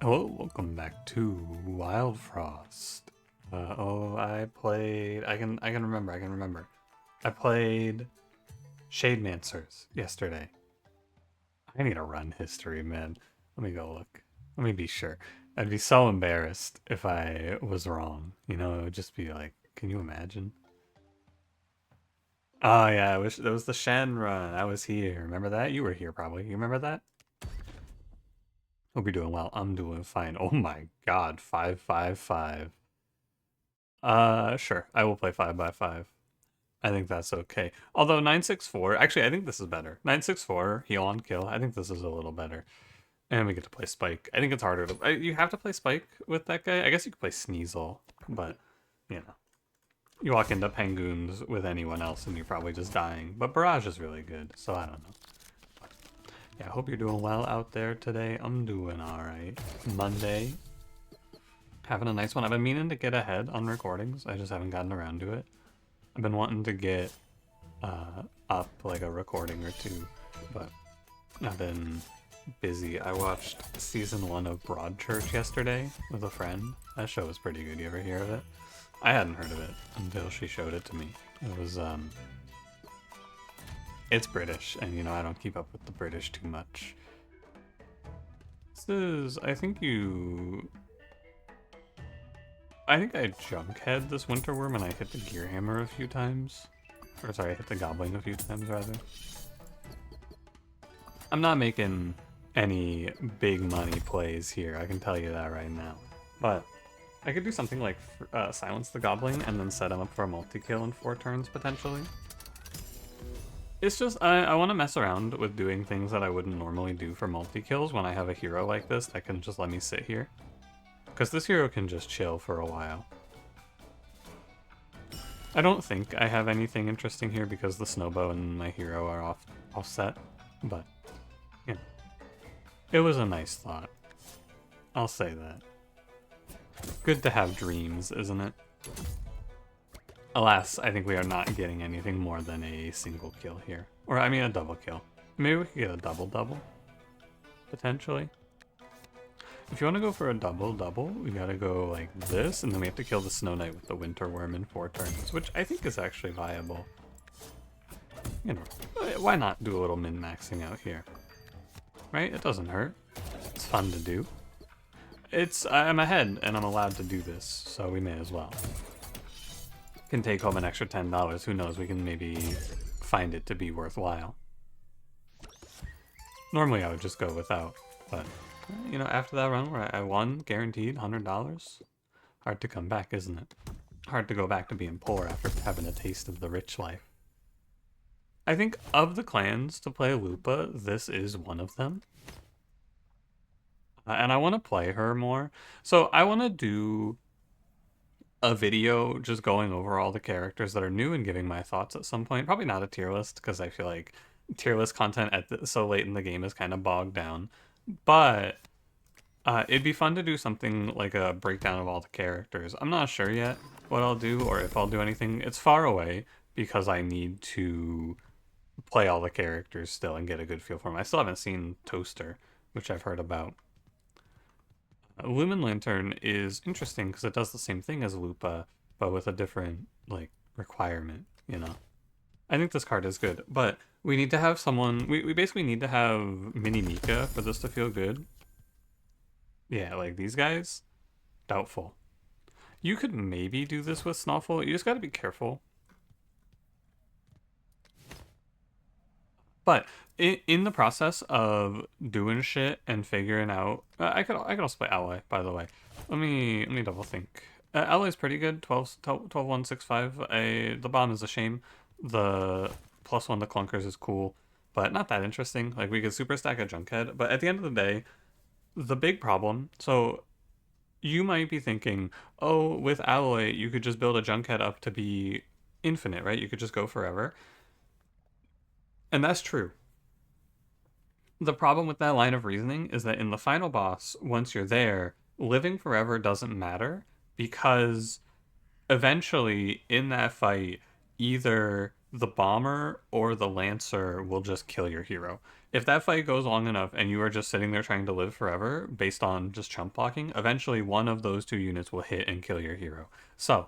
Hello, welcome back to Wildfrost. I played. I can remember. I played Shademancers yesterday. I need a run history, man. Let me go look. Let me be sure. I'd be so embarrassed if I was wrong. It would just be like, can you imagine? Oh yeah, I wish there was the Shen run. I was here. Remember that? You were here probably. You remember that? Hope you're doing well. I'm doing fine. Oh my god, 555. Sure. I will play 5 by 5. I think that's okay. Although 964, actually, I think this is better. 964, heal on kill. I think this is a little better. And we get to play Spike. I think it's harder to. You have to play Spike with that guy. I guess you could play Sneasel, but, you know. You walk into Pengoons with anyone else and you're probably just dying. But Barrage is really good, so I don't know. Yeah, I hope you're doing well out there today. I'm doing alright. Monday. Having a nice one. I've been meaning to get ahead on recordings. I just haven't gotten around to it. I've been wanting to get up like a recording or two, but I've been busy. I watched season 1 of Broadchurch yesterday with a friend. That show was pretty good. You ever hear of it? I hadn't heard of it until she showed it to me. It was it's British, and I don't keep up with the British too much. This is, I think I junkhead this winter worm and I hit the gear hammer a few times. Or sorry, I hit the goblin a few times rather. I'm not making any big money plays here, I can tell you that right now. But I could do something like silence the goblin and then set him up for a multi-kill in 4 turns potentially. It's just, I want to mess around with doing things that I wouldn't normally do for multi-kills when I have a hero like this that can just let me sit here. Because this hero can just chill for a while. I don't think I have anything interesting here because the Snowbow and my hero are offset, but, it was a nice thought. I'll say that. Good to have dreams, isn't it? Alas, I think we are not getting anything more than a single kill here. Or, I mean, a double kill. Maybe we could get a double-double, potentially. If you want to go for a double-double, we gotta go like this, and then we have to kill the Snow Knight with the Winter Worm in 4 turns, which I think is actually viable. Why not do a little min-maxing out here? Right? It doesn't hurt. It's fun to do. I'm ahead, and I'm allowed to do this, so we may as well. Can take home an extra $10. Who knows? We can maybe find it to be worthwhile. Normally, I would just go without, but after that run where I won, guaranteed $100, hard to come back, isn't it? Hard to go back to being poor after having a taste of the rich life. I think of the clans to play Lupa, this is one of them. And I want to play her more. So I want to do a video just going over all the characters that are new and giving my thoughts at some point. Probably not a tier list because I feel like tier list content so late in the game is kind of bogged down. But it'd be fun to do something like a breakdown of all the characters. I'm not sure yet what I'll do or if I'll do anything. It's far away because I need to play all the characters still and get a good feel for them. I still haven't seen Toaster, which I've heard about. Lumen Lantern is interesting because it does the same thing as Lupa, but with a different, requirement, I think this card is good, but we need to have someone... We basically need to have Mini Mika for this to feel good. Yeah, like these guys? Doubtful. You could maybe do this with Snuffle. You just gotta be careful. But in the process of doing shit and figuring out, I could also play Alloy, by the way. Let me double think. Alloy's pretty good. 12-1-6-5. The bomb is a shame. The +1 to clunkers is cool, but not that interesting. Like we could super stack a Junkhead, but at the end of the day, the big problem. So you might be thinking, oh, with Alloy, you could just build a Junkhead up to be infinite, right? You could just go forever. And that's true. The problem with that line of reasoning is that in the final boss, once you're there, living forever doesn't matter because eventually in that fight, either the bomber or the lancer will just kill your hero. If that fight goes long enough and you are just sitting there trying to live forever based on just chump blocking, eventually one of those two units will hit and kill your hero. So,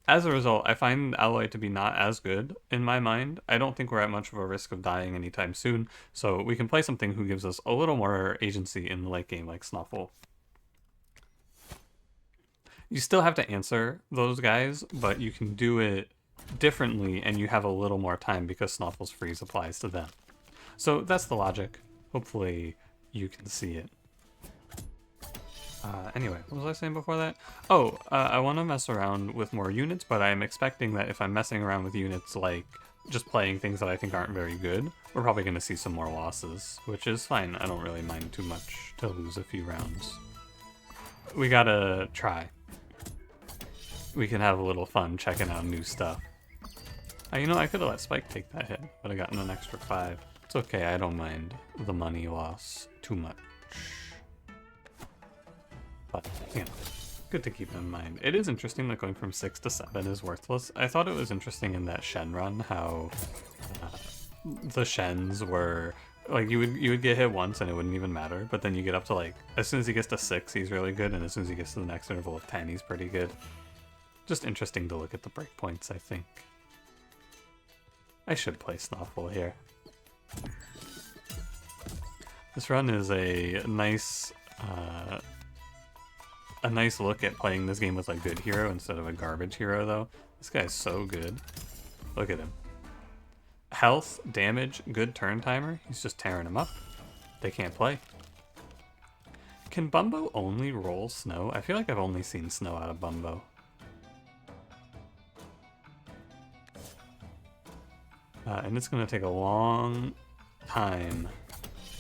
as a result, I find Alloy to be not as good in my mind. I don't think we're at much of a risk of dying anytime soon, so we can play something who gives us a little more agency in the late game like Snuffle. You still have to answer those guys, but you can do it differently and you have a little more time because Snuffle's freeze applies to them. So that's the logic. Hopefully you can see it. Anyway, what was I saying before that? Oh, I want to mess around with more units, but I'm expecting that if I'm messing around with units like just playing things that I think aren't very good, we're probably going to see some more losses, which is fine. I don't really mind too much to lose a few rounds. We gotta try. We can have a little fun checking out new stuff. You know, I could have let Spike take that hit, but I gotten an extra 5. It's okay, I don't mind the money loss too much. But, you know, good to keep in mind. It is interesting that going from 6 to 7 is worthless. I thought it was interesting in that Shen run how the Shens were, like, you would get hit once and it wouldn't even matter, but then you get up to, like, as soon as he gets to 6, he's really good, and as soon as he gets to the next interval of 10, he's pretty good. Just interesting to look at the breakpoints, I think. I should play Snuffle here. This run is a nice look at playing this game with a good hero instead of a garbage hero, though. This guy's so good. Look at him. Health, damage, good turn timer. He's just tearing him up. They can't play. Can Bumbo only roll snow? I feel like I've only seen snow out of Bumbo. And it's going to take a long time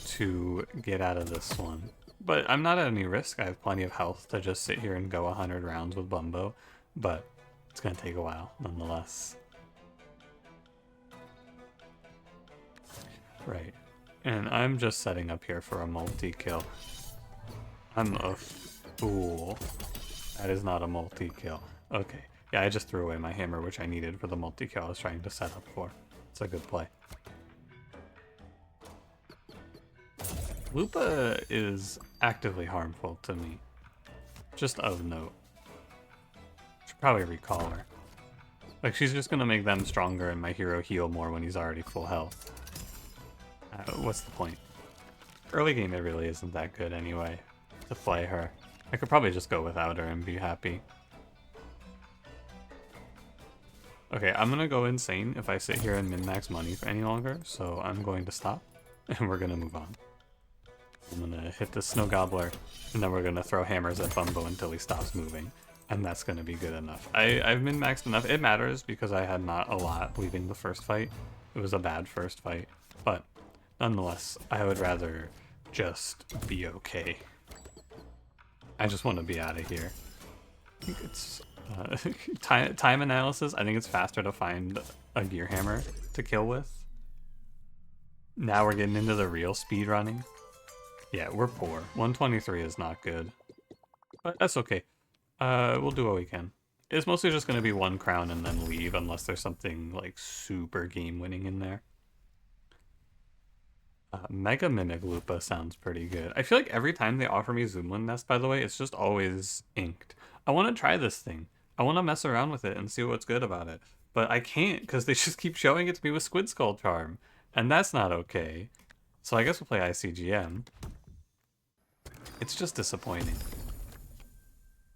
to get out of this one. But I'm not at any risk. I have plenty of health to just sit here and go 100 rounds with Bumbo. But it's going to take a while, nonetheless. Right. And I'm just setting up here for a multi-kill. I'm a fool. That is not a multi-kill. Okay. Yeah, I just threw away my hammer, which I needed for the multi-kill I was trying to set up for. It's a good play. Lupa is actively harmful to me. Just of note. Should probably recall her. Like, she's just gonna make them stronger and my hero heal more when he's already full health. What's the point? Early game, it really isn't that good anyway, to play her. I could probably just go without her and be happy. Okay, I'm gonna go insane if I sit here and min-max money for any longer, so I'm going to stop, and we're gonna move on. I'm gonna hit the Snow Gobbler, and then we're gonna throw hammers at Bumbo until he stops moving, and that's gonna be good enough. I've min-maxed enough. It matters because I had not a lot leaving the first fight. It was a bad first fight, but nonetheless, I would rather just be okay. I just want to be out of here. I think it's time analysis. I think it's faster to find a gear hammer to kill with. Now we're getting into the real speed running. Yeah, we're poor. 123 is not good, but that's okay. We'll do what we can. It's mostly just going to be one crown and then leave unless there's something like super game winning in there. Mega Mimic Lupa sounds pretty good. I feel like every time they offer me Zoomlin Nest, by the way, it's just always inked. I want to try this thing. I want to mess around with it and see what's good about it. But I can't because they just keep showing it to me with Squid Skull Charm. And that's not okay. So I guess we'll play ICGM. It's just disappointing.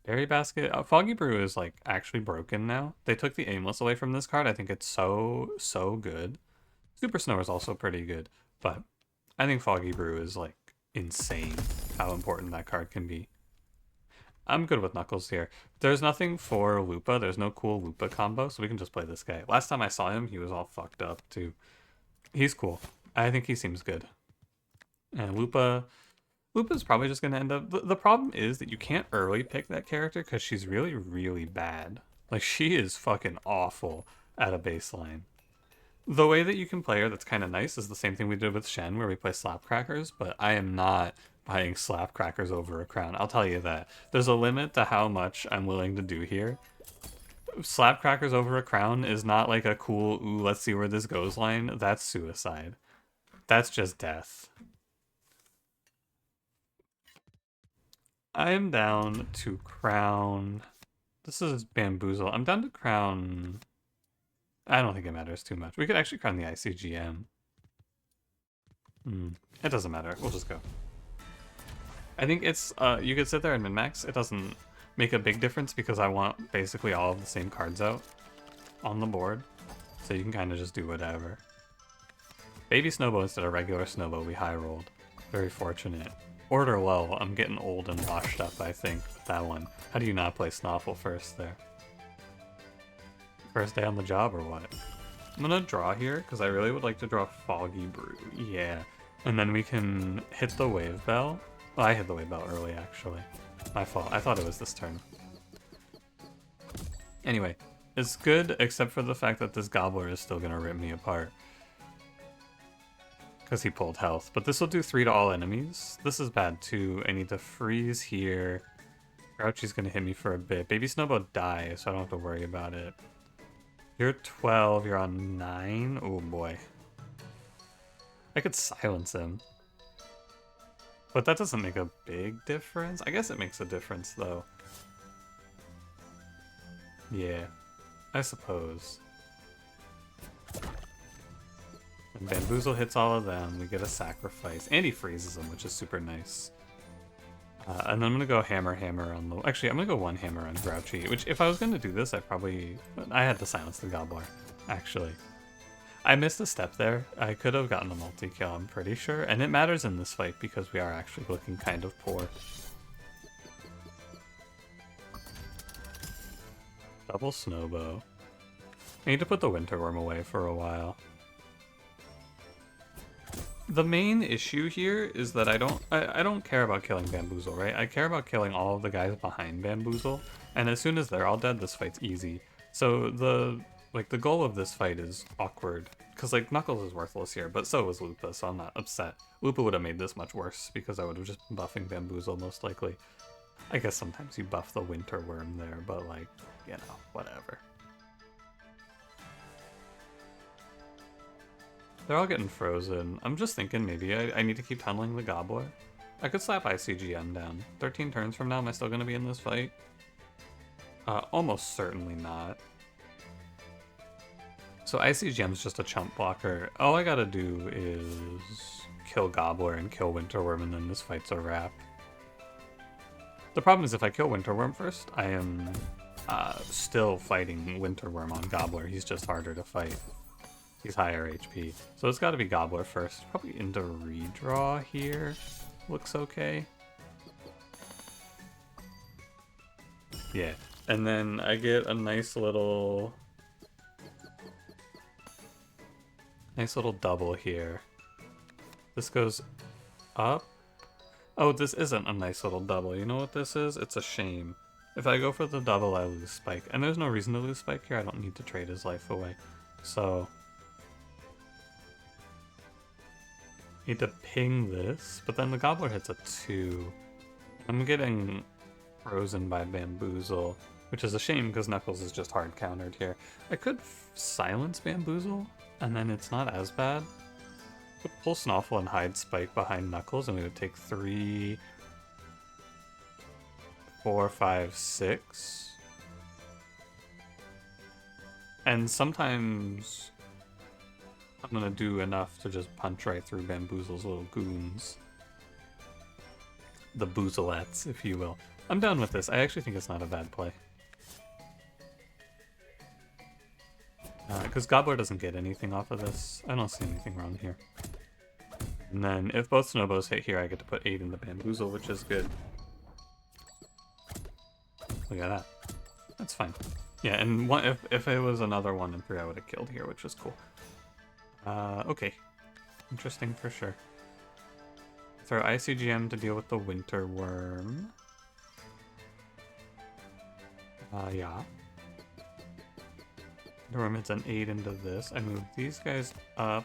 Berry Basket. Foggy Brew is like actually broken now. They took the Aimless away from this card. I think it's so good. Super Snow is also pretty good. But I think Foggy Brew is like insane how important that card can be. I'm good with Knuckles here. There's nothing for Lupa. There's no cool Lupa combo, so we can just play this guy. Last time I saw him, he was all fucked up too. He's cool. I think he seems good. And Lupa's probably just going to end up... The problem is that you can't early pick that character because she's really, really bad. Like, she is fucking awful at a baseline. The way that you can play her that's kind of nice is the same thing we did with Shen, where we play Slapcrackers, but I am not buying Slapcrackers over a crown. I'll tell you that. There's a limit to how much I'm willing to do here. Slapcrackers over a crown is not like a cool, ooh, let's see where this goes line. That's suicide. That's just death. I am down to crown. This is bamboozle. I'm down to crown. I don't think it matters too much. We could actually crown the ICGM. It doesn't matter. We'll just go. I think it's, you could sit there and min-max. It doesn't make a big difference because I want basically all of the same cards out on the board. So you can kind of just do whatever. Baby Snowbow instead of regular Snowbow, we high rolled. Very fortunate. Order low. I'm getting old and washed up, I think, with that one. How do you not play Snuffle first there? First day on the job or what? I'm gonna draw here because I really would like to draw Foggy Brew. Yeah. And then we can hit the Wave Bell. Well, I hit the Wave Bell early, actually. My fault. I thought it was this turn. Anyway, it's good except for the fact that this Gobbler is still gonna rip me apart. Because he pulled health. But this will do 3 to all enemies. This is bad too. I need to freeze here. Grouchy's gonna hit me for a bit. Baby Snowbow dies, so I don't have to worry about it. You're 12, you're on 9. Oh boy. I could silence him. But that doesn't make a big difference. I guess it makes a difference though. Yeah, I suppose. When Bamboozle hits all of them, we get a sacrifice. And he freezes them, which is super nice. And then I'm gonna go hammer on the... Actually, I'm gonna go 1 hammer on Grouchy, which if I was gonna do this, I had to silence the Gobbler, actually. I missed a step there. I could have gotten a multi-kill, I'm pretty sure. And it matters in this fight because we are actually looking kind of poor. Double Snowbow. I need to put the Winter Worm away for a while. The main issue here is that I don't care about killing Bamboozle, right? I care about killing all of the guys behind Bamboozle, and as soon as they're all dead, this fight's easy. So the goal of this fight is awkward, because like Knuckles is worthless here, but so is Lupa, so I'm not upset. Lupa would have made this much worse because I would have just been buffing Bamboozle most likely. I guess sometimes you buff the Winter Worm there, but like, you know, whatever. They're all getting frozen. I'm just thinking maybe I need to keep tunneling the Gobbler. I could slap ICGM down. 13 turns from now, am I still going to be in this fight? Almost certainly not. So ICGM's just a chump blocker. All I gotta do is kill Gobbler and kill Winterworm, and then this fight's a wrap. The problem is if I kill Winterworm first, I am still fighting Winterworm on Gobbler. He's just harder to fight. He's higher HP. So it's gotta be Gobbler first. Probably into redraw here. Looks okay. Yeah. And then I get a nice little double here. This goes up. Oh, this isn't a nice little double. You know what this is? It's a shame. If I go for the double, I lose Spike. And there's no reason to lose Spike here. I don't need to trade his life away. So need to ping this, but then the Gobbler hits a 2. I'm getting frozen by Bamboozle, which is a shame because Knuckles is just hard countered here. I could silence Bamboozle, and then it's not as bad. Could pull Snuffle and hide Spike behind Knuckles, and we would take 3, 4, 5, 6. And sometimes I'm gonna do enough to just punch right through Bamboozle's little goons. The boozlettes, if you will. I'm done with this. I actually think it's not a bad play. Because Gobbler doesn't get anything off of this. I don't see anything wrong here. And then if both Snowbows hit here, I get to put 8 into Bamboozle, which is good. Look at that. That's fine. Yeah, and if it was another 1 and 3, I would have killed here, which was cool. Okay. Interesting for sure. Throw ICGM to deal with the Winter Worm. Yeah. Winter Worm hits an 8 into this. I move these guys up.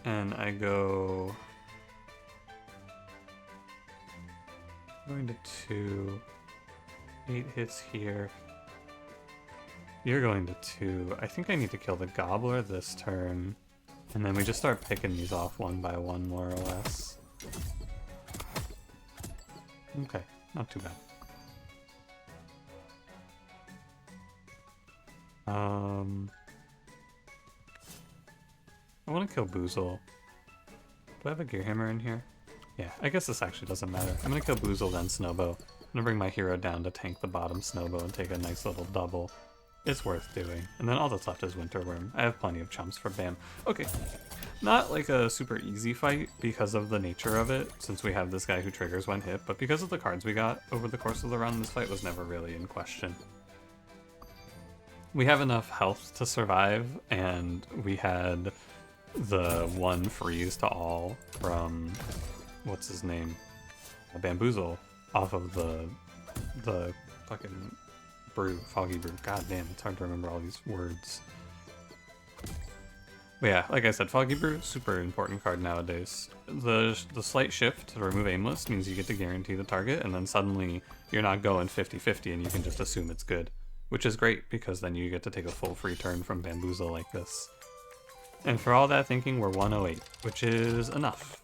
And I go... going to 2. 8 hits here. You're going to 2. I think I need to kill the Gobbler this turn. And then we just start picking these off one by one, more or less. Okay, not too bad. I want to kill Boozle. Do I have a Gear Hammer in here? Yeah, I guess this actually doesn't matter. I'm gonna kill Boozle, then Snowbow. I'm gonna bring my hero down to tank the bottom Snowbow and take a nice little double. It's worth doing. And then all that's left is Winterworm. I have plenty of chumps for Bam. Okay, not like a super easy fight because of the nature of it, since we have this guy who triggers when hit, but because of the cards we got over the course of the run, this fight was never really in question. We have enough health to survive, and we had the one freeze to all from, what's his name? Bamboozle off of the fucking brew, foggy brew. God damn, it's hard to remember all these words. But yeah, like I said, foggy brew, super important card nowadays. The slight shift to remove aimless means you get to guarantee the target, and then suddenly you're not going 50-50 and you can just assume it's good. Which is great, because then you get to take a full free turn from Bamboozle like this. And for all that thinking, we're 108, which is enough,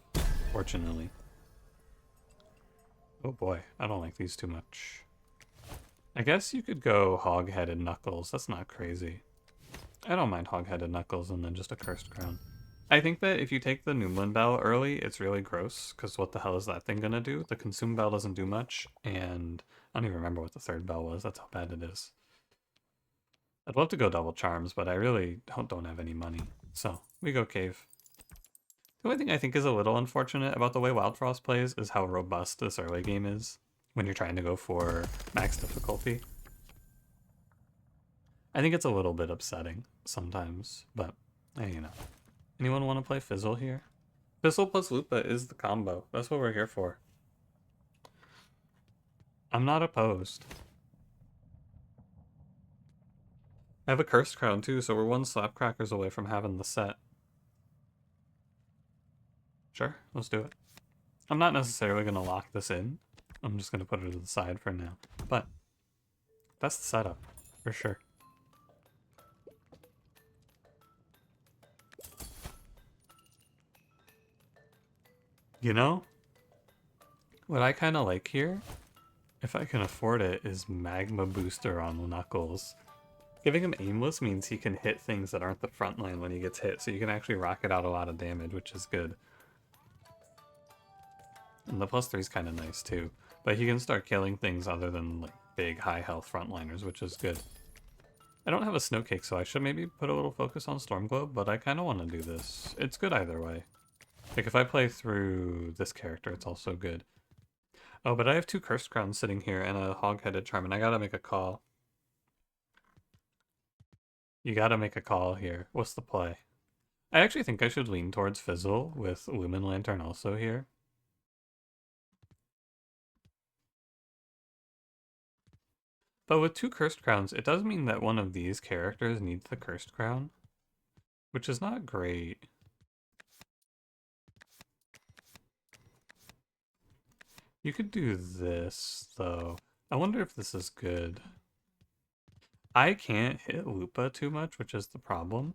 fortunately. Oh boy, I don't like these too much. I guess you could go hog-headed Knuckles, that's not crazy. I don't mind hog-headed Knuckles and then just a Cursed Crown. I think that if you take the Noomlin Bell early, it's really gross, because what the hell is that thing gonna do? The Consume Bell doesn't do much, and I don't even remember what the third bell was, that's how bad it is. I'd love to go double charms, but I really don't have any money. So, we go cave. The only thing I think is a little unfortunate about the way Wildfrost plays is how robust this early game is when you're trying to go for max difficulty. I think it's a little bit upsetting sometimes, but hey, you know. Anyone want to play Fizzle here? Fizzle plus Lupa is the combo. That's what we're here for. I'm not opposed. I have a Cursed Crown too, so we're one Slapcrackers away from having the set. Sure, let's do it. I'm not necessarily going to lock this in. I'm just going to put it to the side for now. But that's the setup, for sure. You know, what I kind of like here, if I can afford it, is Magma Booster on Knuckles. Giving him aimless means he can hit things that aren't the front line when he gets hit, so you can actually rocket out a lot of damage, which is good. And the +3 is kind of nice too, but he can start killing things other than like big high health frontliners, which is good. I don't have a Snowcake, so I should maybe put a little focus on Stormglobe, but I kind of want to do this. It's good either way. Like if I play through this character, it's also good. Oh, but I have 2 Cursed Crowns sitting here and a Hog-Headed Charm, and I gotta make a call. You gotta make a call here. What's the play? I actually think I should lean towards Fizzle with Lumen Lantern also here. But with 2 Cursed Crowns, it does mean that one of these characters needs the Cursed Crown, which is not great. You could do this, though. I wonder if this is good. I can't hit Lupa too much, which is the problem.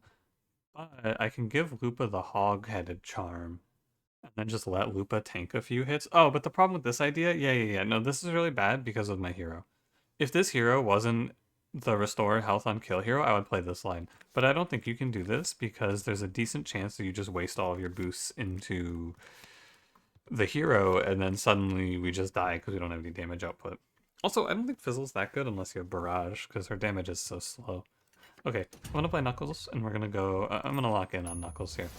But I can give Lupa the Hog-Headed Charm, and then just let Lupa tank a few hits. Oh, but the problem with this idea, yeah. No, this is really bad because of my hero. If this hero wasn't the restore health on kill hero, I would play this line. But I don't think you can do this because there's a decent chance that you just waste all of your boosts into the hero, and then suddenly we just die because we don't have any damage output. Also, I don't think Fizzle's that good unless you have Barrage, because her damage is so slow. Okay, I want to play Knuckles, and we're gonna go. I'm gonna lock in on Knuckles here.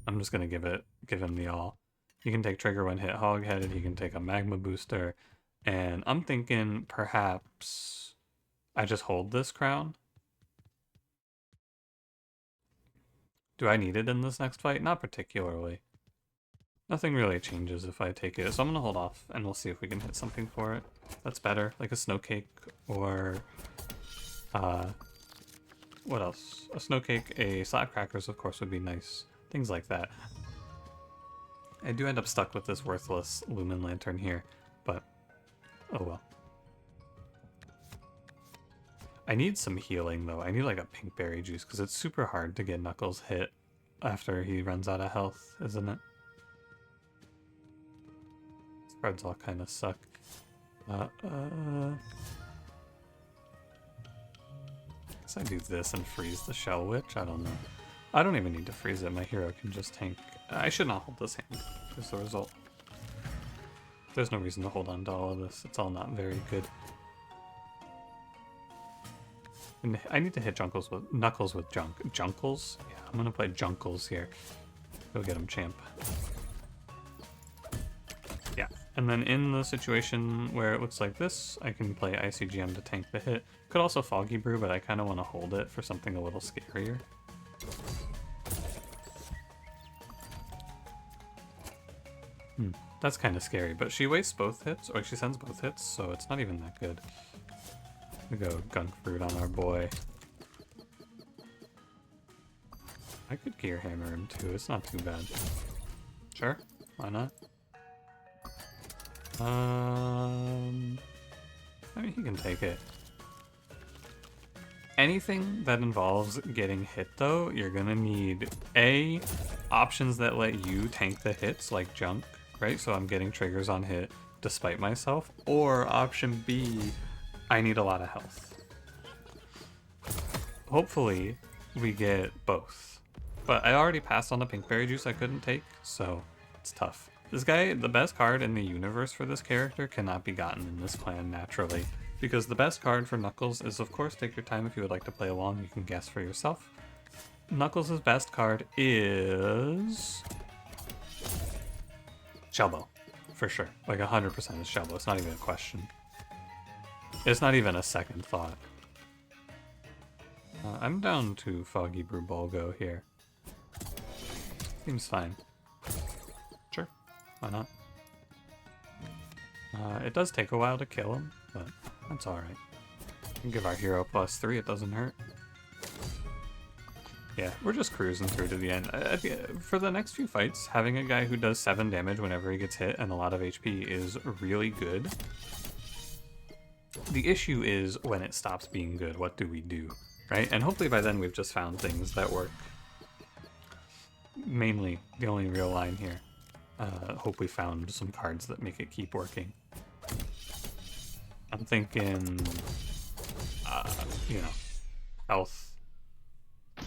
I'm just gonna give him the all. He can take trigger when hit hog-headed. He can take a magma booster, and I'm thinking perhaps I just hold this crown. Do I need it in this next fight? Not particularly. Nothing really changes if I take it, so I'm gonna hold off, and we'll see if we can hit something for it. That's better, like a Snowcake, or what else? A Snowcake, a Slapcrackers, of course, would be nice. Things like that. I do end up stuck with this worthless Lumen Lantern here, but oh well. I need some healing, though. I need like a pink berry juice, because it's super hard to get Knuckles hit after he runs out of health, isn't it? These cards all kind of suck. I guess I do this and freeze the Shell Witch. I don't know. I don't even need to freeze it. My hero can just tank. I should not hold this hand, is the result. There's no reason to hold on to all of this. It's all not very good. And I need to hit Knuckles with Junk. Junkles? Yeah, I'm gonna play Junkles here. Go get him, champ. Yeah, and then in the situation where it looks like this, I can play ICGM to tank the hit. Could also Foggy Brew, but I kind of want to hold it for something a little scarier. That's kind of scary, but she wastes both hits, or she sends both hits, so it's not even that good. We go Gunk Fruit on our boy. I could Gear Hammer him too, it's not too bad. Sure, why not? I mean, he can take it. Anything that involves getting hit, though, you're gonna need A, options that let you tank the hits, like Junk, right? So I'm getting triggers on hit despite myself. Or option B, I need a lot of health. Hopefully, we get both. But I already passed on the Pinkberry Juice I couldn't take, so it's tough. This guy, the best card in the universe for this character, cannot be gotten in this clan naturally. Because the best card for Knuckles is, of course, take your time if you would like to play along, you can guess for yourself. Knuckles' best card is... Shellbow, for sure. Like 100% is Shellbow, it's not even a question. It's not even a second thought. I'm down to Foggy Brew Bulgo here. Seems fine. Sure, why not? It does take a while to kill him, but that's alright. Give our hero +3, it doesn't hurt. Yeah, we're just cruising through to the end. For the next few fights, having a guy who does 7 damage whenever he gets hit and a lot of HP is really good. The issue is when it stops being good, what do we do, right? And hopefully by then we've just found things that work. Mainly, the only real line here. Hope we found some cards that make it keep working. I'm thinking, you know, health.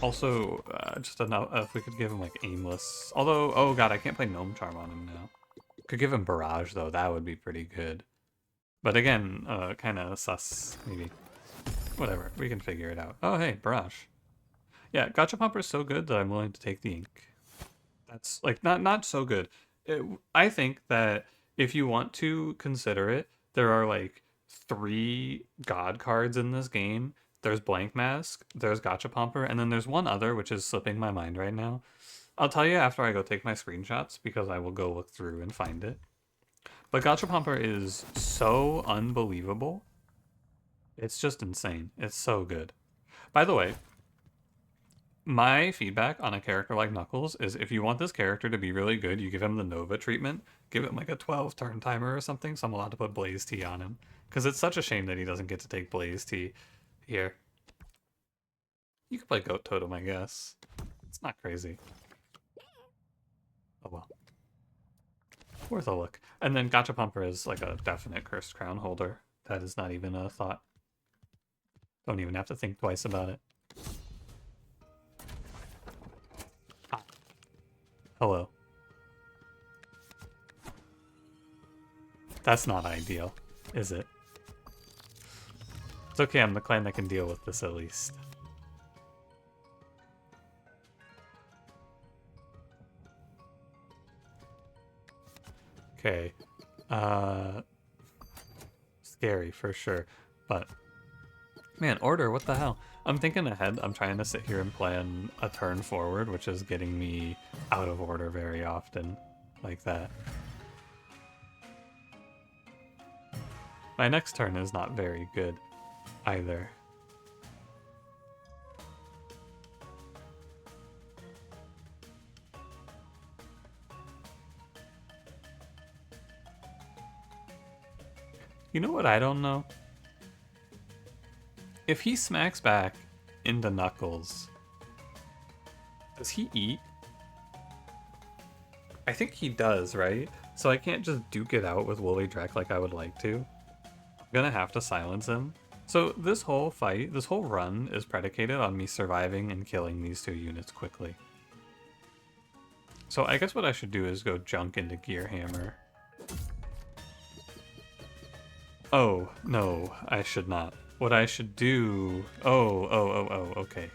Also, just enough, if we could give him, like, aimless. Although, oh god, I can't play Gnome Charm on him now. Could give him Barrage, though. That would be pretty good. But again, kind of sus, maybe. Whatever, we can figure it out. Oh, hey, Barrage. Yeah, Gotcha Pumper is so good that I'm willing to take the ink. That's, like, not so good. I think that if you want to consider it, there are, like, 3 god cards in this game. There's Blank Mask, there's Gotcha Pumper, and then there's one other, which is slipping my mind right now. I'll tell you after I go take my screenshots, because I will go look through and find it. But Gotcha Pumper is so unbelievable. It's just insane. It's so good. By the way, my feedback on a character like Knuckles is if you want this character to be really good, you give him the Nova treatment. Give him like a 12 turn timer or something, so I'm allowed to put Blaze Tea on him. Because it's such a shame that he doesn't get to take Blaze Tea here. You could play Goat Totem, I guess. It's not crazy. Oh well. Worth a look. And then Gotcha Pumper is like a definite Cursed Crown holder. That is not even a thought. Don't even have to think twice about it. Ah. Hello. That's not ideal, is it? It's okay, I'm the clan that can deal with this at least. Okay. Scary for sure. But man, order, what the hell? I'm thinking ahead. I'm trying to sit here and plan a turn forward, which is getting me out of order very often. Like that. My next turn is not very good either. You know what I don't know? If he smacks back into Knuckles, does he eat? I think he does, right? So I can't just duke it out with Woolly Drek like I would like to. I'm gonna have to silence him. So this whole fight, this whole run is predicated on me surviving and killing these two units quickly. So I guess what I should do is go junk into Gear Hammer. Oh, no, I should not. What I should do... Oh, okay.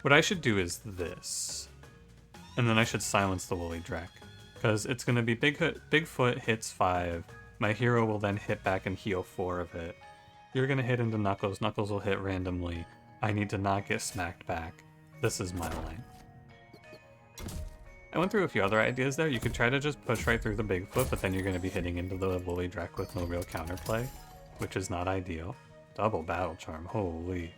What I should do is this. And then I should silence the Woolly Drek. Because it's going to be Bigfoot hits 5. My hero will then hit back and heal 4 of it. You're going to hit into Knuckles. Knuckles will hit randomly. I need to not get smacked back. This is my line. I went through a few other ideas there. You could try to just push right through the Bigfoot, but then you're going to be hitting into the Woolly Drek with no real counterplay, which is not ideal. Double Battle Charm, holy.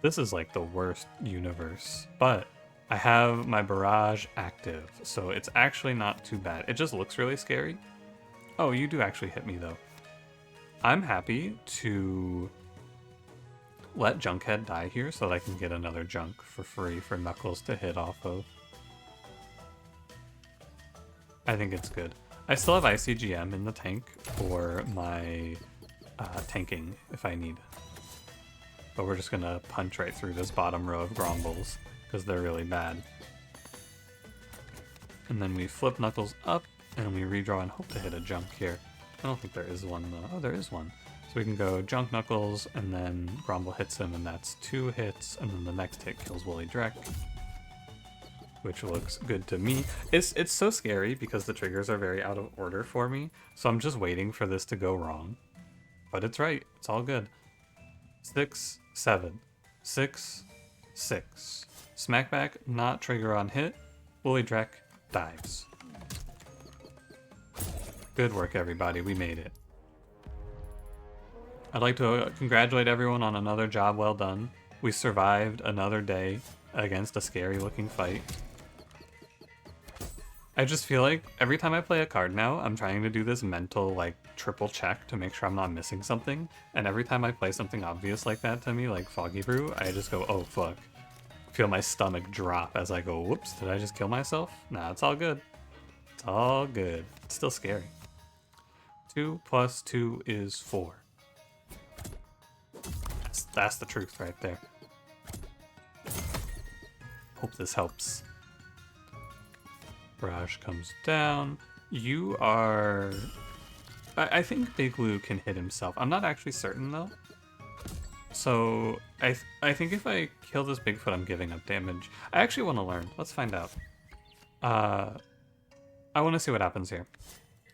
This is like the worst universe, but I have my barrage active, so it's actually not too bad. It just looks really scary. Oh, you do actually hit me though. I'm happy to let Junkhead die here so that I can get another Junk for free for Knuckles to hit off of. I think it's good. I still have ICGM in the tank for my tanking if I need. But we're just gonna punch right through this bottom row of Grombles because they're really bad. And then we flip Knuckles up and we redraw and hope to hit a Junk here. I don't think there is one though. Oh, there is one. So we can go Junk Knuckles and then Gromble hits him and that's 2 hits, and then the next hit kills Woolly Drek, which looks good to me. It's so scary because the triggers are very out of order for me, so I'm just waiting for this to go wrong. But it's right. It's all good. 6, 7, 6, 6. Smackback, not trigger on hit. Woolly Drek dives. Good work, everybody. We made it. I'd like to congratulate everyone on another job well done. We survived another day against a scary looking fight. I just feel like every time I play a card now, I'm trying to do this mental, like, triple check to make sure I'm not missing something. And every time I play something obvious like that to me, like Foggy Brew, I just go, oh, fuck. Feel my stomach drop as I go, whoops, did I just kill myself? Nah, it's all good. It's all good. It's still scary. 2 plus 2 is 4. That's the truth right there. Hope this helps. Barrage comes down. You are... I think Big Lou can hit himself. I'm not actually certain though. So I think if I kill this Bigfoot, I'm giving up damage. I actually want to learn. Let's find out. I want to see what happens here.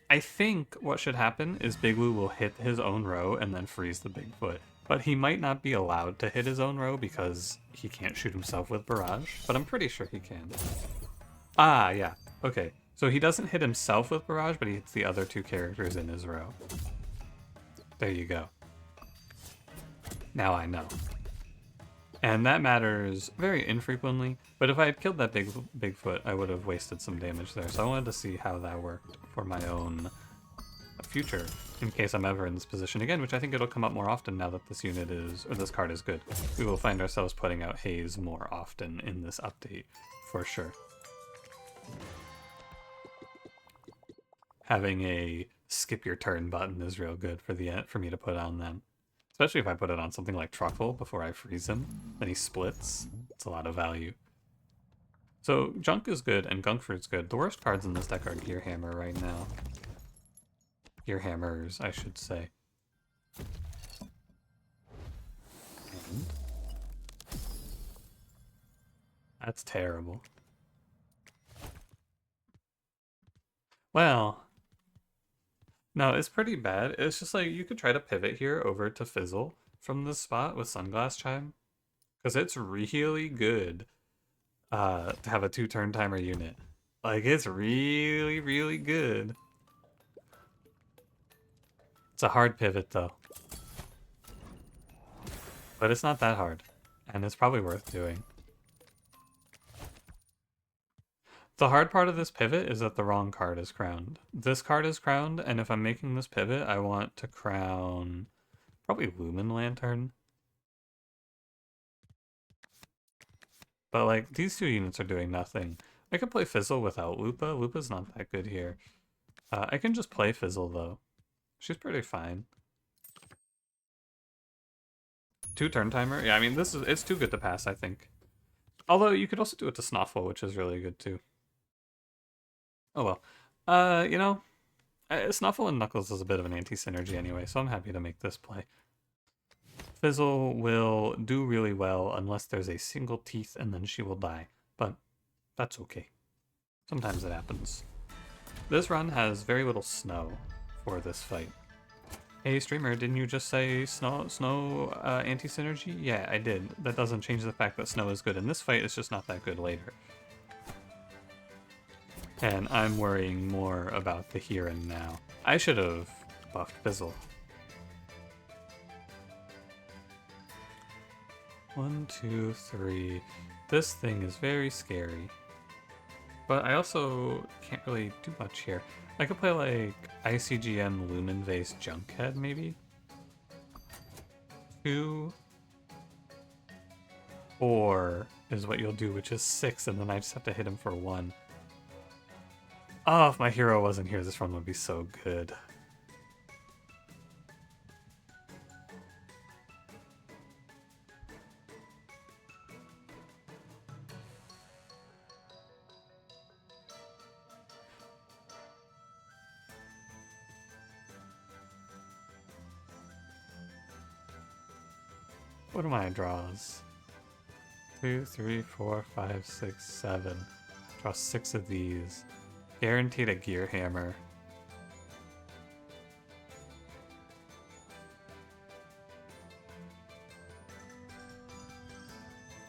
I think what should happen is Big Lou will hit his own row and then freeze the Bigfoot. But he might not be allowed to hit his own row because he can't shoot himself with Barrage, but I'm pretty sure he can. Ah, yeah. Okay. So he doesn't hit himself with Barrage, but he hits the other 2 characters in his row. There you go. Now I know. And that matters very infrequently, but if I had killed that Bigfoot, I would have wasted some damage there. So I wanted to see how that worked for my own future, in case I'm ever in this position again, which I think it'll come up more often now that this unit is, or this card is good. We will find ourselves putting out Haze more often in this update, for sure. Having a skip your turn button is real good for me to put on them. Especially if I put it on something like Truffle before I freeze him, then he splits. It's a lot of value. So Junk is good and Gunk Fruit's good. The worst cards in this deck are Gear Hammer right now. Gear Hammers, I should say. And that's terrible. Well, no, it's pretty bad. It's just like you could try to pivot here over to Fizzle from this spot with Sunglass Chime, because it's really good to have a 2-turn timer unit. Like, it's really, really good. It's a hard pivot though, but it's not that hard, and it's probably worth doing. The hard part of this pivot is that the wrong card is crowned. This card is crowned, and if I'm making this pivot, I want to crown probably Lumen Lantern. But like these two units are doing nothing. I could play Fizzle without Lupa. Lupa's not that good here. I can just play Fizzle though. She's pretty fine. 2-turn timer. Yeah, I mean it's too good to pass, I think. Although you could also do it to Snuffle, which is really good too. Oh well. You know, Snuffle and Knuckles is a bit of an anti-synergy anyway, so I'm happy to make this play. Fizzle will do really well unless there's a single teeth and then she will die, but that's okay. Sometimes it happens. This run has very little snow for this fight. Hey streamer, didn't you just say snow anti-synergy? Yeah, I did. That doesn't change the fact that snow is good in this fight, it's just not that good later. And I'm worrying more about the here and now. I should have buffed Fizzle. 1, 2, 3. This thing is very scary. But I also can't really do much here. I could play like ICGM Lumen Vase Junkhead maybe? 2, 4 is what you'll do, which is 6, and then I just have to hit him for 1. Oh, if my hero wasn't here, this run would be so good. What are my draws? 2, 3, 4, 5, 6, 7. Draw 6 of these. Guaranteed a gear hammer.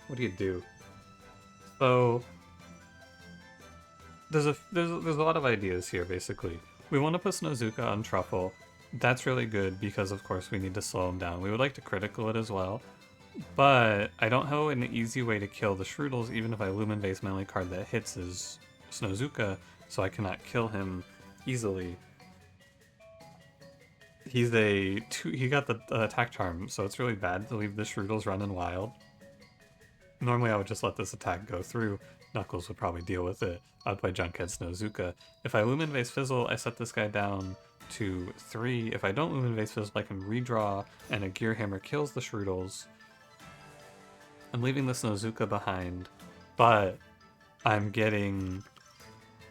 What do you do? So there's a lot of ideas here basically. We want to put Snozuka on Truffle. That's really good because of course we need to slow him down. We would like to critical it as well. But I don't know an easy way to kill the Shroodles even if I Lumen Vase my only card that hits is Snozuka, so I cannot kill him easily. He got the attack charm, so it's really bad to leave the Shroodles running wild. Normally I would just let this attack go through. Knuckles would probably deal with it. I'd play Junkhead Snozuka. If I Lumen Vase Fizzle, I set this guy down to 3. If I don't Lumen Vase Fizzle, I can redraw, and a Gear Hammer kills the Shroodles. I'm leaving the Snozuka behind, but I'm getting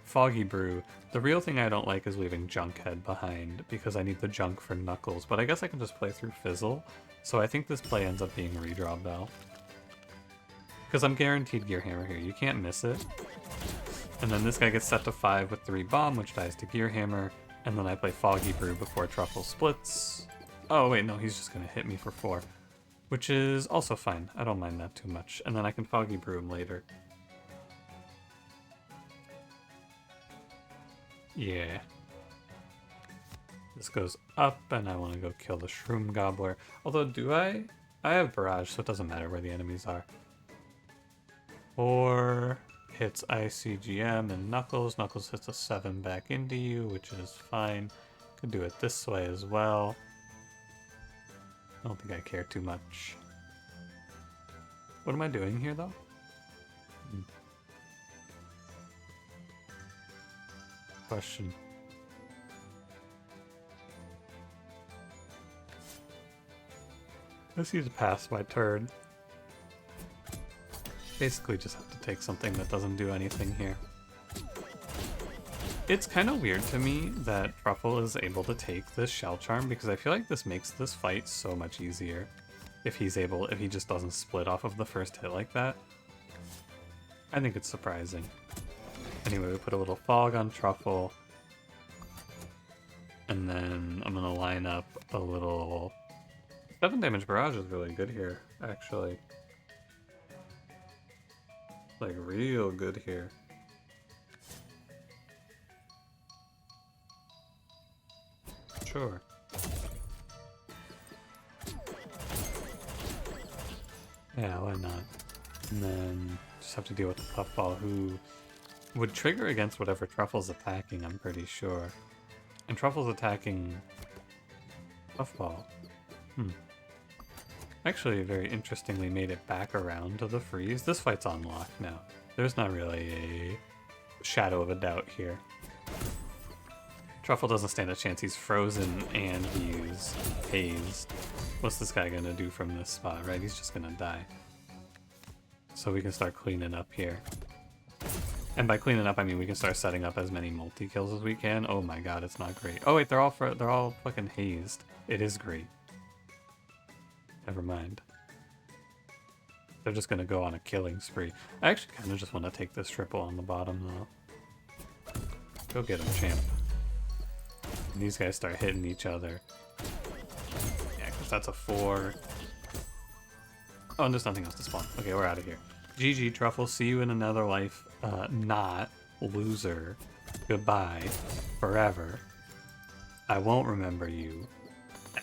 Foggy Brew. The real thing I don't like is leaving Junkhead behind, because I need the junk for Knuckles, but I guess I can just play through Fizzle, so I think this play ends up being Redraw Bell. Because I'm guaranteed Gear Hammer here, you can't miss it. And then this guy gets set to 5 with 3 Bomb, which dies to Gear Hammer, and then I play Foggy Brew before Truffle splits. Oh wait, no, he's just gonna hit me for 4. Which is also fine, I don't mind that too much. And then I can Foggy Brew him later. Yeah. This goes up, and I want to go kill the Shroom Gobbler. Although, do I? I have Barrage, so it doesn't matter where the enemies are. 4 hits ICGM and Knuckles. Knuckles hits a 7 back into you, which is fine. Could do it this way as well. I don't think I care too much. What am I doing here, though? Question. I just need to pass my turn. Basically just have to take something that doesn't do anything here. It's kind of weird to me that Truffle is able to take this Shell Charm because I feel like this makes this fight so much easier if he just doesn't split off of the first hit like that. I think it's surprising. Anyway, we put a little fog on Truffle, and then I'm gonna line up a little 7 damage barrage is really good here, actually. Like real good here. Sure. Yeah, why not? And then just have to deal with the Puffball, who would trigger against whatever Truffle's attacking, I'm pretty sure. And Truffle's attacking Puffball. I Actually, very interestingly made it back around to the freeze. This fight's on lock now. There's not really a shadow of a doubt here. Truffle doesn't stand a chance. He's frozen and he's hazed. What's this guy gonna do from this spot, right? He's just gonna die. So we can start cleaning up here. And by cleaning up, I mean we can start setting up as many multi-kills as we can. Oh my god, it's not great. Oh wait, they're all fucking hazed. It is great. Never mind. They're just gonna go on a killing spree. I actually kind of just want to take this triple on the bottom though. Go get him, champ. And these guys start hitting each other. Yeah, because that's a 4. Oh, and there's nothing else to spawn. Okay, we're out of here. GG, Truffle. See you in another life. Not loser. Goodbye. Forever. I won't remember you.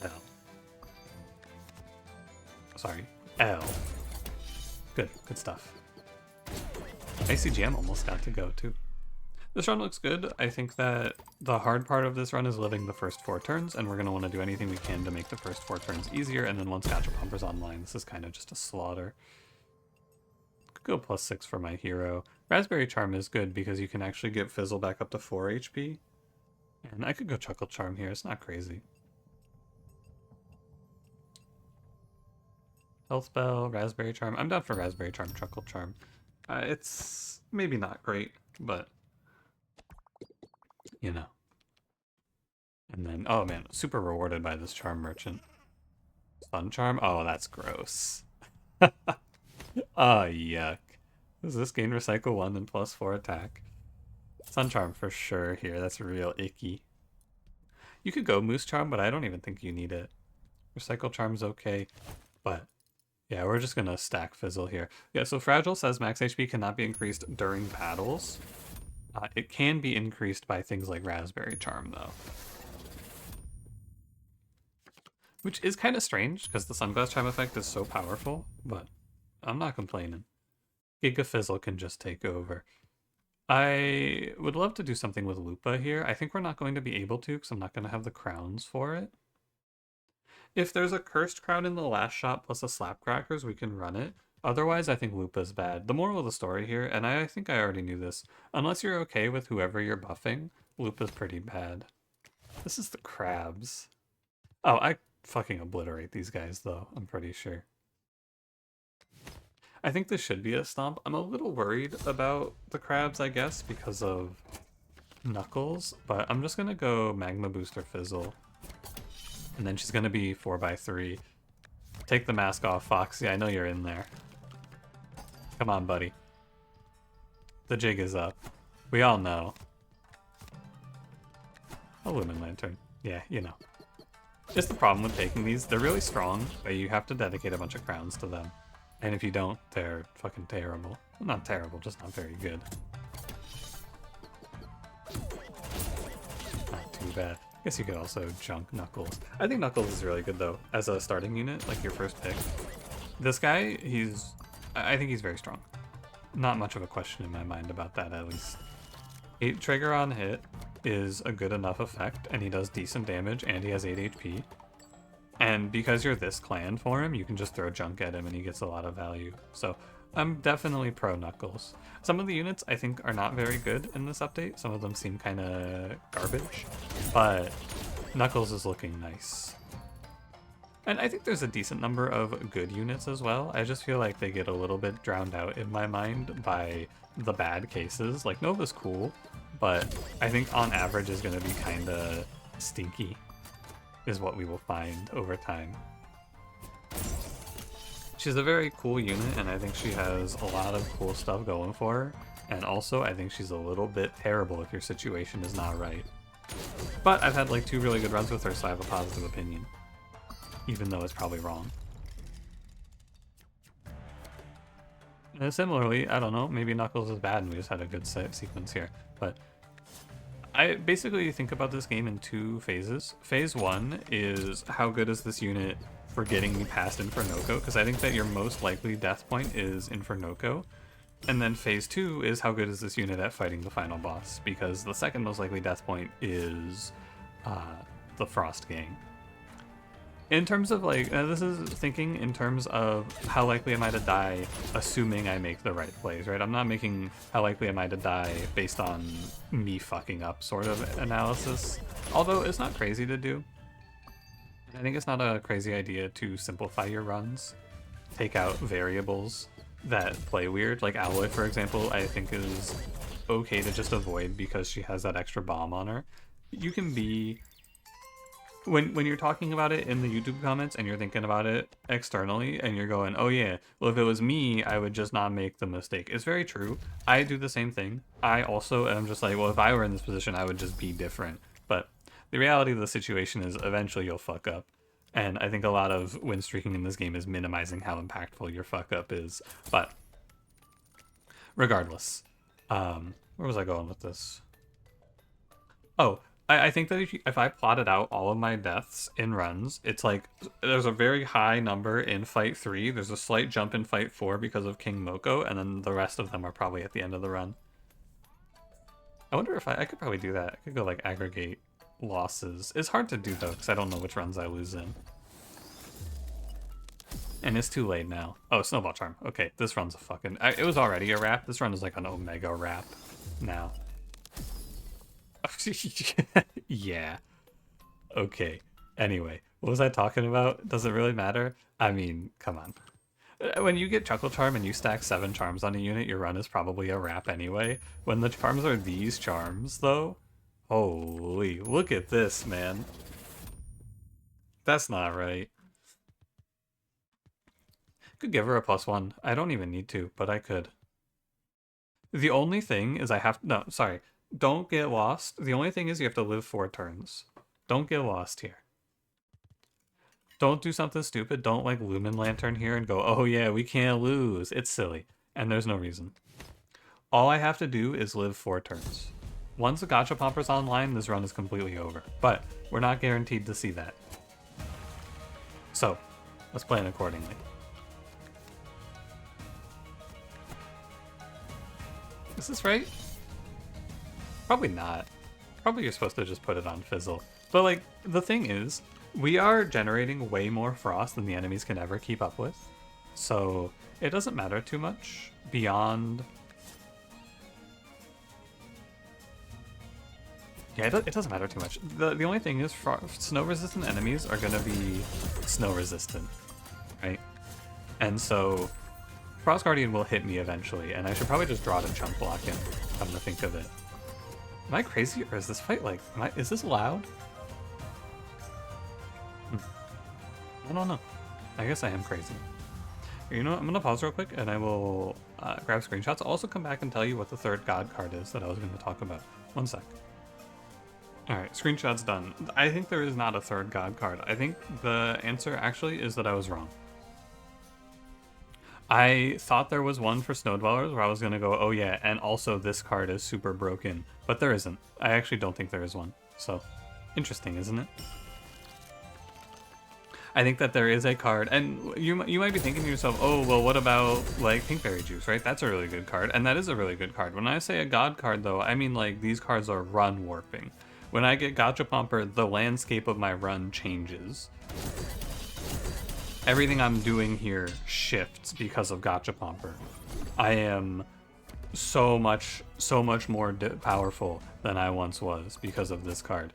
L. Sorry. L. Good stuff. ICGM almost got to go too. This run looks good. I think that the hard part of this run is living the first 4 turns, and we're going to want to do anything we can to make the first 4 turns easier, and then once Gotcha Pumper's online, this is kind of just a slaughter. Could go +6 for my hero. Raspberry Charm is good because you can actually get Fizzle back up to 4 HP. And I could go Chuckle Charm here, it's not crazy. Health Spell, Raspberry Charm. I'm down for Raspberry Charm, Chuckle Charm. It's maybe not great, but you know. And then, oh man, super rewarded by this Charm Merchant. Sun Charm? Oh, that's gross. Oh, yuck. Does this gain Recycle 1 and +4 attack? Sun Charm for sure here. That's real icky. You could go Moose Charm, but I don't even think you need it. Recycle Charm's okay, but yeah, we're just gonna stack Fizzle here. Yeah, so Fragile says max HP cannot be increased during battles. It can be increased by things like Raspberry Charm, though. Which is kind of strange, because the Sunglass Charm effect is so powerful, but I'm not complaining. Giga Fizzle can just take over. I would love to do something with Lupa here. I think we're not going to be able to, because I'm not going to have the crowns for it. If there's a Cursed Crown in the last shot plus a Slapcrackers, we can run it. Otherwise, I think Lupa's bad. The moral of the story here, and I think I already knew this, unless you're okay with whoever you're buffing, Lupa's pretty bad. This is the crabs. Oh, I fucking obliterate these guys, though, I'm pretty sure. I think this should be a stomp. I'm a little worried about the crabs, I guess, because of Knuckles, but I'm just gonna go Magma Booster Fizzle. And then she's gonna be 4x3. Take the mask off, Foxy. I know you're in there. Come on, buddy. The jig is up. We all know. A Lumen Lantern. Yeah, you know. Just the problem with taking these, they're really strong, but you have to dedicate a bunch of crowns to them. And if you don't, they're fucking terrible. Well, not terrible, just not very good. Not too bad. I guess you could also junk Knuckles. I think Knuckles is really good, though, as a starting unit, like your first pick. This guy, I think he's very strong. Not much of a question in my mind about that, at least. 8 trigger on hit is a good enough effect, and he does decent damage, and he has 8 HP. And because you're this clan for him, you can just throw junk at him and he gets a lot of value. So I'm definitely pro Knuckles. Some of the units I think are not very good in this update. Some of them seem kind of garbage, but Knuckles is looking nice. And I think there's a decent number of good units as well. I just feel like they get a little bit drowned out in my mind by the bad cases. Like Nova's cool, but I think on average is going to be kind of stinky, is what we will find over time. She's a very cool unit, and I think she has a lot of cool stuff going for her. And also, I think she's a little bit terrible if your situation is not right. But I've had like 2 really good runs with her, so I have a positive opinion. Even though it's probably wrong. And similarly, I don't know, maybe Knuckles is bad and we just had a good sequence here. But I basically think about this game in 2 phases. Phase 1 is how good is this unit for getting me past Infernoco, because I think that your most likely death point is Infernoco. And then phase 2 is how good is this unit at fighting the final boss, because the second most likely death point is the Frost Gang. In terms of like, this is thinking in terms of how likely am I to die, assuming I make the right plays, right? I'm not making how likely am I to die based on me fucking up sort of analysis. Although it's not crazy to do. I think it's not a crazy idea to simplify your runs. Take out variables that play weird. Like Alloy, for example, I think is okay to just avoid because she has that extra bomb on her. You can be... When you're talking about it in the YouTube comments and you're thinking about it externally and you're going, oh yeah, well if it was me, I would just not make the mistake. It's very true. I do the same thing. I also am just like, well, if I were in this position, I would just be different. But the reality of the situation is eventually you'll fuck up. And I think a lot of win streaking in this game is minimizing how impactful your fuck up is. But regardless, where was I going with this? Oh, I think that if I plotted out all of my deaths in runs, it's like there's a very high number in fight 3, there's a slight jump in fight 4 because of King Moko, and then the rest of them are probably at the end of the run. I wonder if I could probably do that. I could go like aggregate losses. It's hard to do though, because I don't know which runs I lose in. And it's too late now. Oh, Snowball Charm. Okay, this run's a fucking... it was already a wrap. This run is like an Omega wrap now. Yeah. Okay. Anyway, what was I talking about? Does it really matter? I mean, come on. When you get Chuckle Charm and you stack 7 charms on a unit, your run is probably a wrap anyway. When the charms are these charms, though, holy, look at this, man. That's not right. Could give her a +1. I don't even need to, but I could. The only thing is I have... No, sorry. Don't get lost. The only thing is you have to live 4 turns. Don't get lost here. Don't do something stupid. Don't like Lumen Lantern here and go, oh yeah, we can't lose. It's silly. And there's no reason. All I have to do is live 4 turns. Once the Gachapomper's online, this run is completely over. But we're not guaranteed to see that. So, let's plan accordingly. Is this right? Probably not. Probably you're supposed to just put it on Fizzle. But like, the thing is, we are generating way more frost than the enemies can ever keep up with. So it doesn't matter too much beyond... Yeah, it doesn't matter too much. The only thing is snow-resistant enemies are going to be snow-resistant, right? And so Frost Guardian will hit me eventually, and I should probably just draw to chunk block him, come to think of it. Am I crazy, or is this fight like... is this loud? I don't know. I guess I am crazy. You know what? I'm going to pause real quick, and I will grab screenshots. I'll also come back and tell you what the 3rd god card is that I was going to talk about. 1 sec. Alright, screenshots done. I think there is not a 3rd god card. I think the answer actually is that I was wrong. I thought there was one for Snow Dwellers where I was going to go, oh yeah, and also this card is super broken. But there isn't. I actually don't think there is one. So, interesting, isn't it? I think that there is a card, and you might be thinking to yourself, oh, well, what about, like, Pinkberry Juice, right? That's a really good card, and that is a really good card. When I say a god card, though, I mean, like, these cards are run warping. When I get Gachapomper, the landscape of my run changes. Everything I'm doing here shifts because of Gachapomper. I am so much more powerful than I once was because of this card.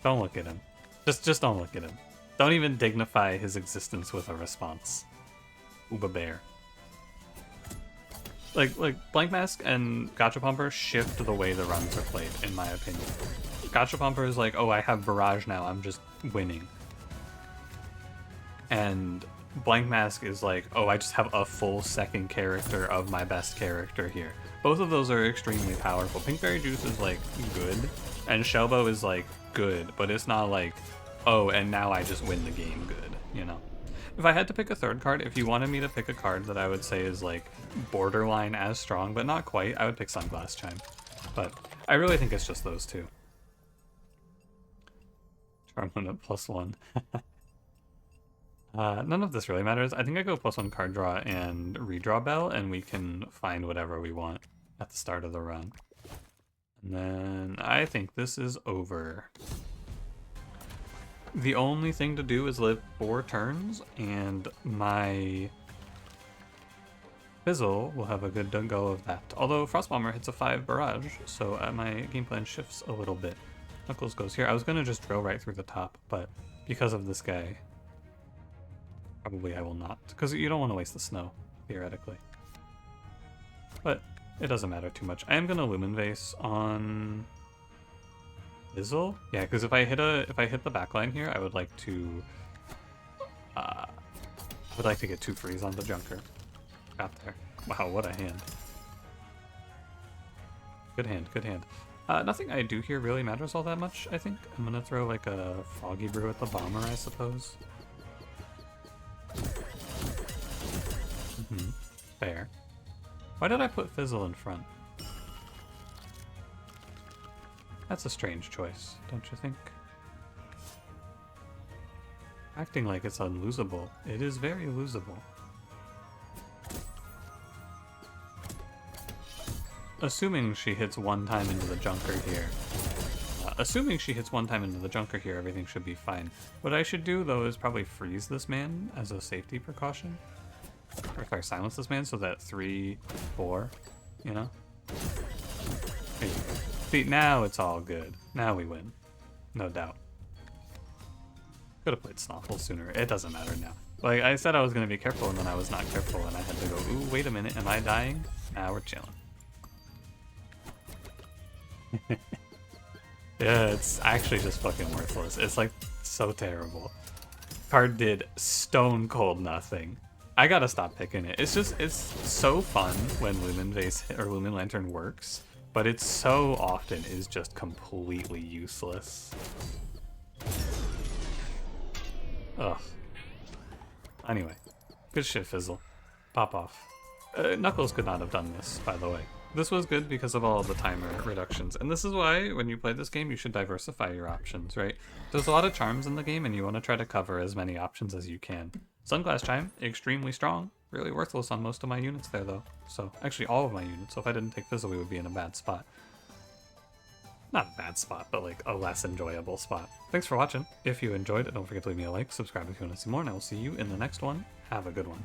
Don't look at him. Just don't look at him. Don't even dignify his existence with a response. Uba Bear. Like Blank Mask and Gachapomper shift the way the runs are played, in my opinion. Gachapomper is like, oh, I have Barrage now, I'm just winning. And Blank Mask is like, oh, I just have a full second character of my best character here. Both of those are extremely powerful. Pinkberry Juice is like good, and Shellbow is like good, but it's not like, oh, and now I just win the game good, you know? If I had to pick a 3rd card, if you wanted me to pick a card that I would say is like borderline as strong, but not quite, I would pick Sunglass Chime. But I really think it's just those 2. Charmluna +1. None of this really matters. I think I go +1 card draw and redraw Bell, and we can find whatever we want at the start of the run. And then I think this is over. The only thing to do is live 4 turns, and my Fizzle will have a good go of that. Although Frost Bomber hits a 5 barrage, so my game plan shifts a little bit. Knuckles goes here. I was going to just drill right through the top, but because of this guy, probably I will not. Because you don't want to waste the snow, theoretically. But it doesn't matter too much. I am going to Lumen Vase on Fizzle. Yeah, because if I hit the backline here, I would like to get 2 frees on the Junker. Got there. Wow, what a hand. Good hand, good hand. Nothing I do here really matters all that much, I think. I'm gonna throw like a Foggy Brew at the Bomber, I suppose. Fair. Why did I put Fizzle in front? That's a strange choice, don't you think? Acting like it's unlosable. It is very losable. Assuming she hits 1 time into the Junker here. Everything should be fine. What I should do, though, is probably freeze this man as a safety precaution. Or if I silence this man so that 3, 4, you know? There you go. See, now it's all good. Now we win. No doubt. Could have played Snuffle sooner. It doesn't matter now. Like, I said I was going to be careful, and then I was not careful, and I had to go, ooh, wait a minute, am I dying? Nah, we're chilling. Yeah, it's actually just fucking worthless. It's like so terrible. Card did stone cold nothing. I gotta stop picking it. It's so fun when Lumen Vase or Lumen Lantern works, but it so often is just completely useless. Ugh. Anyway, good shit, Fizzle. Pop off. Knuckles could not have done this, by the way. This was good because of all of the timer reductions, and this is why when you play this game you should diversify your options, right? There's a lot of charms in the game and you want to try to cover as many options as you can. Sunglass Chime, extremely strong, really worthless on most of my units there though. So, actually all of my units, so if I didn't take Fizzle we would be in a bad spot. Not a bad spot, but like a less enjoyable spot. Thanks for watching. If you enjoyed it, don't forget to leave me a like, subscribe if you want to see more, and I will see you in the next one. Have a good one.